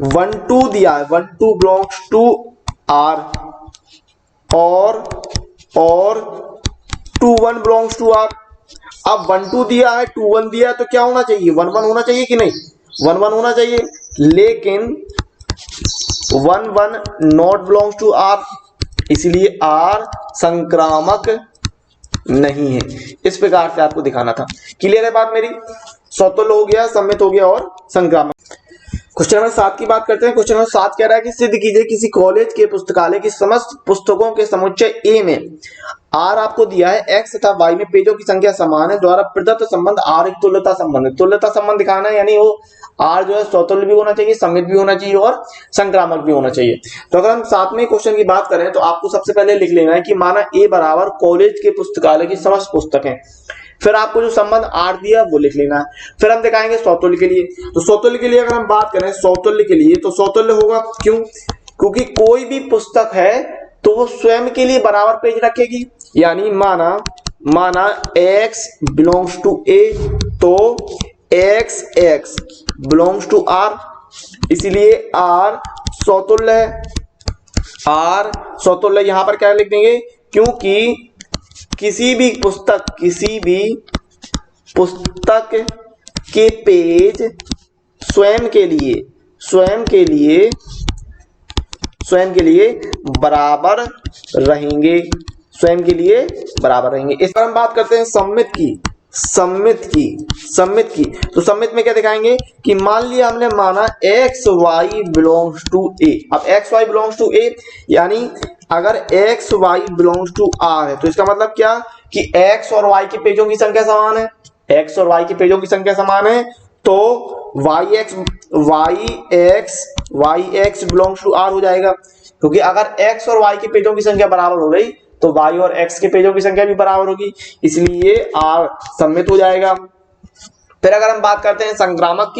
1 2 दिया है, 1 2 बिलोंग्स टू आर और 2 1 बिलोंग्स टू आर। अब 1 2 दिया है, 2 1 दिया है, तो क्या होना चाहिए 1 1 होना चाहिए कि नहीं, 1 1 होना चाहिए, लेकिन 1 1 नॉट बिलोंग्स टू आर, इसलिए आर संक्रामक नहीं है। इस प्रकार से आपको दिखाना था, क्लियर है बात मेरी। समतुल्य हो गया, सम्मित हो गया और संक्रामक। क्वेश्चन नंबर 7 की बात करते हैं। क्वेश्चन नंबर 7 कह रहा है कि सिद्ध कीजिए किसी कॉलेज के पुस्तकालय की समस्त पुस्तकों के समुच्चय ए में आर आपको दिया है, एक्स तथा वाई में पेजों की संख्या समान है, द्वारा प्रदत्त संबंध आर एक तुल्यता संबंध है। तुल्यता संबंध दिखाना है, यानी वो आर जो है स्वतुल्य भी होना चाहिए, सममित भी होना चाहिए और संक्रामक भी होना चाहिए। तो अगर हम 7वें क्वेश्चन की बात करें तो आपको सबसे पहले लिख लेना है कि माना ए बराबर कॉलेज के पुस्तकालय की समस्त पुस्तकें, फिर आपको जो संबंध आर दिया वो लिख लेना है। फिर हम दिखाएंगे सौतुल्य के लिए। तो सौतुल्य के लिए अगर हम बात करें सौतुल्य के लिए, तो सौतुल्य होगा क्यों? क्योंकि कोई भी पुस्तक है तो वो स्वयं के लिए बराबर पेज रखेगी। यानी माना x बिलोंग्स टू a, तो x बिलोंग्स टू r, इसीलिए r सौतुल्य है। r सौतुल्य यहां पर क्या लिख देंगे? क्योंकि किसी भी पुस्तक के पेज स्वयं के लिए बराबर रहेंगे, इस पर हम बात करते हैं सम्मित की। तो सम्मित में क्या दिखाएंगे कि मान लिया हमने माना X Y belongs to A. अब X Y belongs to A यानी अगर X Y belongs to R है तो इसका मतलब क्या कि एक्स और वाई के पेजों की संख्या समान है, तो Y X belongs to R हो जाएगा। क्योंकि अगर एक्स और वाई के पेजों की संख्या बराबर हो गई तो वाई और एक्स के पेजों की संख्या भी बराबर होगी, इसलिए आर सम्मित हो जाएगा। फिर अगर हम बात करते हैं संक्रामक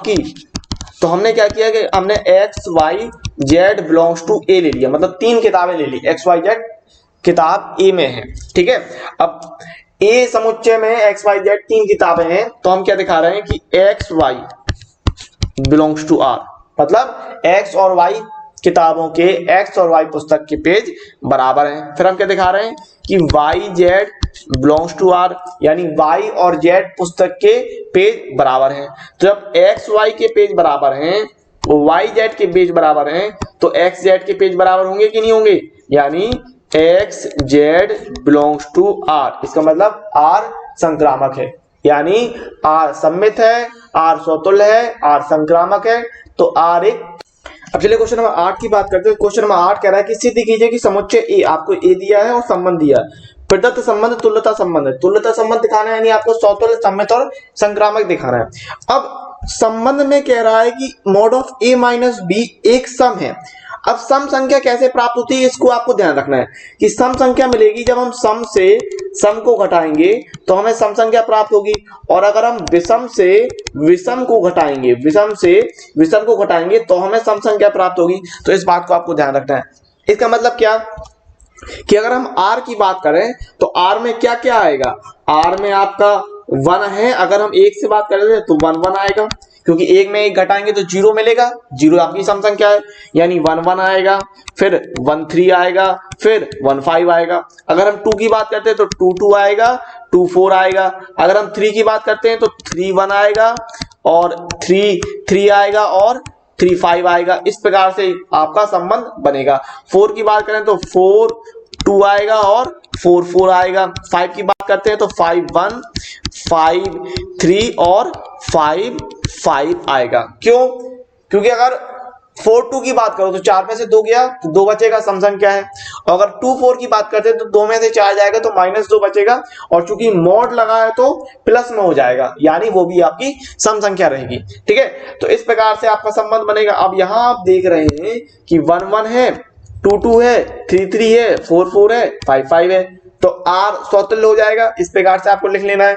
की, तो हमने क्या किया कि हमने X Y Z belongs to A ले लिया, मतलब 3 किताबें ले ली, एक्स वाई जेड किताब ए में है, ठीक है। अब ए समुच्चय में एक्स वाई जेड 3 किताबें हैं, तो हम क्या दिखा रहे हैं कि X Y belongs to R, मतलब एक्स और वाई किताबों के एक्स और वाई पुस्तक के पेज बराबर हैं। फिर हम क्या दिखा रहे हैं कि Y Z belongs to R, यानी वाई और जेड पुस्तक के पेज बराबर हैं। तो जब एक्स वाई के पेज बराबर हैं, वाई जेड के पेज बराबर हैं, तो एक्स जेड के पेज बराबर होंगे कि नहीं होंगे? यानी X Z belongs to R, इसका मतलब आर संक्रामक है, यानी आर सम्मित है, आर स्वतुल्य है, आर संक्रामक है, तो आर एक। अब चलिए क्वेश्चन नंबर 8 की बात करते हैं। क्वेश्चन नंबर 8 कह रहा है कि सिद्ध कीजिए कि समुच्चय ए, आपको ए दिया है और संबंध दिया है, प्रदत्त संबंध तुल्यता संबंध है। तुल्यता संबंध दिखाना है, यानी आपको सौतुल्य, सम्मित और संक्रामक दिखाना है। अब संबंध में कह रहा है कि mod of a minus B एक सम है। अब सम संख्या कैसे प्राप्त होती है इसको आपको ध्यान रखना है कि सम संख्या मिलेगी जब हम सम से सम को घटाएंगे तो हमें सम संख्या प्राप्त होगी, और अगर हम विषम से विषम को घटाएंगे तो हमें सम संख्या प्राप्त होगी। तो इस बात को आपको ध्यान रखना है। इसका मतलब क्या कि अगर हम r की बात करें तो r में क्या क्या आएगा? r में आपका 1 है, अगर हम 1 से बात करें तो 1 1 आएगा, क्योंकि 1 में 1 घटाएंगे तो 0 मिलेगा, 0 आपकी सम संख्या है, यानी 1 1 आएगा, फिर 1 3 आएगा, फिर 1 5 आएगा। अगर हम 2 की बात करते हैं तो 2 2 आएगा, 2 4 आएगा। अगर हम 3 की बात करते हैं तो 3 1 आएगा, और 3 3 आएगा, और 3 5 आएगा। इस प्रकार से आपका संबंध बनेगा। 4 की बात करें तो 4 2 आएगा और 4 4 आएगा। 5 की बात करते हैं तो 5 1 5 3 और 5 5 आएगा। क्यों? क्योंकि अगर 4 2 की बात करो तो 4 में से 2 गया तो 2 बचेगा, सम संख्या है। और अगर 2 4 की बात करते हैं तो 2 में से 4 जाएगा तो -2 बचेगा, और चूंकि मॉड लगा है तो प्लस में हो जाएगा, यानी वो भी आपकी सम संख्या रहेगी, ठीक है। तो इस प्रकार से आपका संबंध बनेगा। अब यहां आप देख रहे हैं कि 1 1 है, 2 2 है, 3 3 है, 4 4 है, 5 5 है, तो R स्वतुल्य हो जाएगा। इस प्रकार से आपको लिख लेना है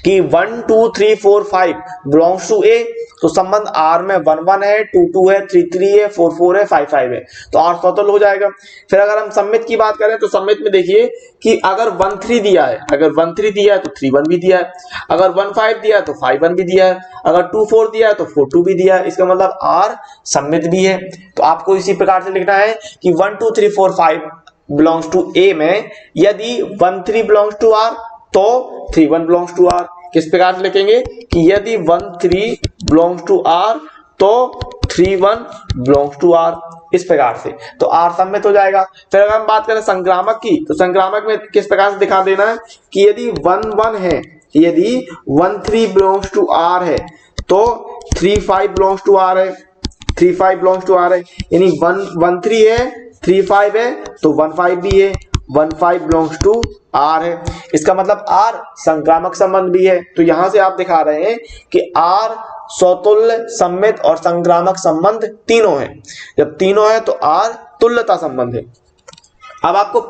कि 1 2 3 4 5 बिलोंग्स टू ए, तो संबंध R में 1 1 है, 2 2 है, 3 3 है, 4 4 है, 5 5 है, तो R स्वतुल्य हो जाएगा। फिर अगर हम सम्मित की बात करें तो सम्मित में देखिए कि अगर 1 3 दिया है, तो 3 1 भी दिया है, अगर 1 5 दिया है तो 5 1 भी दिया है, अगर 2 4 दिया है तो 4 2 भी दिया है, इसका मतलब R सम्मित भी है। तो आपको इसी प्रकार से लिखना है कि 1 2 3 4 5 बिलोंग्स टू ए में यदि 1 3 बिलोंग्स टू R तो 3 1 बिलोंग्स टू R। किस प्रकार से लिखेंगे कि यदि 1 3 बिलोंग्स टू R तो 3 1 बिलोंग्स टू R, इस प्रकार से तो R सम्मित हो जाएगा। फिर अगर हम बात करें संक्रामक की, तो संक्रामक में किस प्रकार से दिखा देना है कि यदि 1 1 है यदि 1 3 बिलोंग्स टू आर है तो 3 5 बिलोंग्स टू आर है, 3 5 बिलोंग्स टू आर है, यानी 1 1 3 है, 3 5 है तो 1 5 भी है, 1 5 बिलोंग्स टू आर है। इसका मतलब आर संक्रामक संबंध भी है। तो यहां से आप दिखा रहे हैं कि आर स्वतुल्य, सम्मित और संक्रामक संबंध तीनों है। जब तीनों है तो आर तुल्यता संबंध है। अब आपको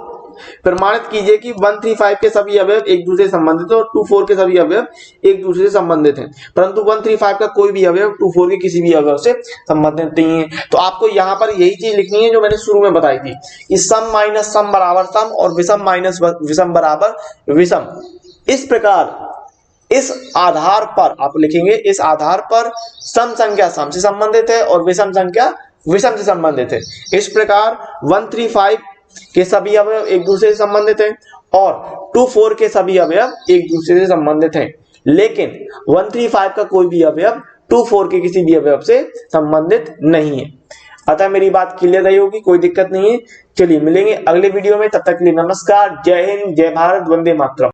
प्रमाणित कीजिए कि 1 3 5 के सभी अवयव एक दूसरे से संबंधित है और 2 4 के सभी अवयव एक दूसरे से संबंधित हैं, परंतु 1 3 5 का कोई भी अवयव 2 4 के किसी भी अवयव से संबंधित नहीं है। तो आपको यहाँ पर यही चीज लिखनी है जो मैंने शुरू में बताई थी कि सम माइनस सम बराबर सम और विषम माइनस विषम बराबर विषम। इस प्रकार इस आधार पर आप लिखेंगे, इस आधार पर सम संख्या सम से संबंधित है और विषम संख्या विषम से संबंधित है। इस प्रकार 1 3 5 के सभी अवयव एक दूसरे से संबंधित हैं और 2 4 के सभी अवयव एक दूसरे से संबंधित हैं, लेकिन 1 3 5 का कोई भी अवयव 2 4 के किसी भी अवयव से संबंधित नहीं है। अतः मेरी बात क्लियर रही होगी, कोई दिक्कत नहीं है। चलिए मिलेंगे अगले वीडियो में, तब तक के लिए नमस्कार, जय हिंद, जय भारत, वंदे मातरम।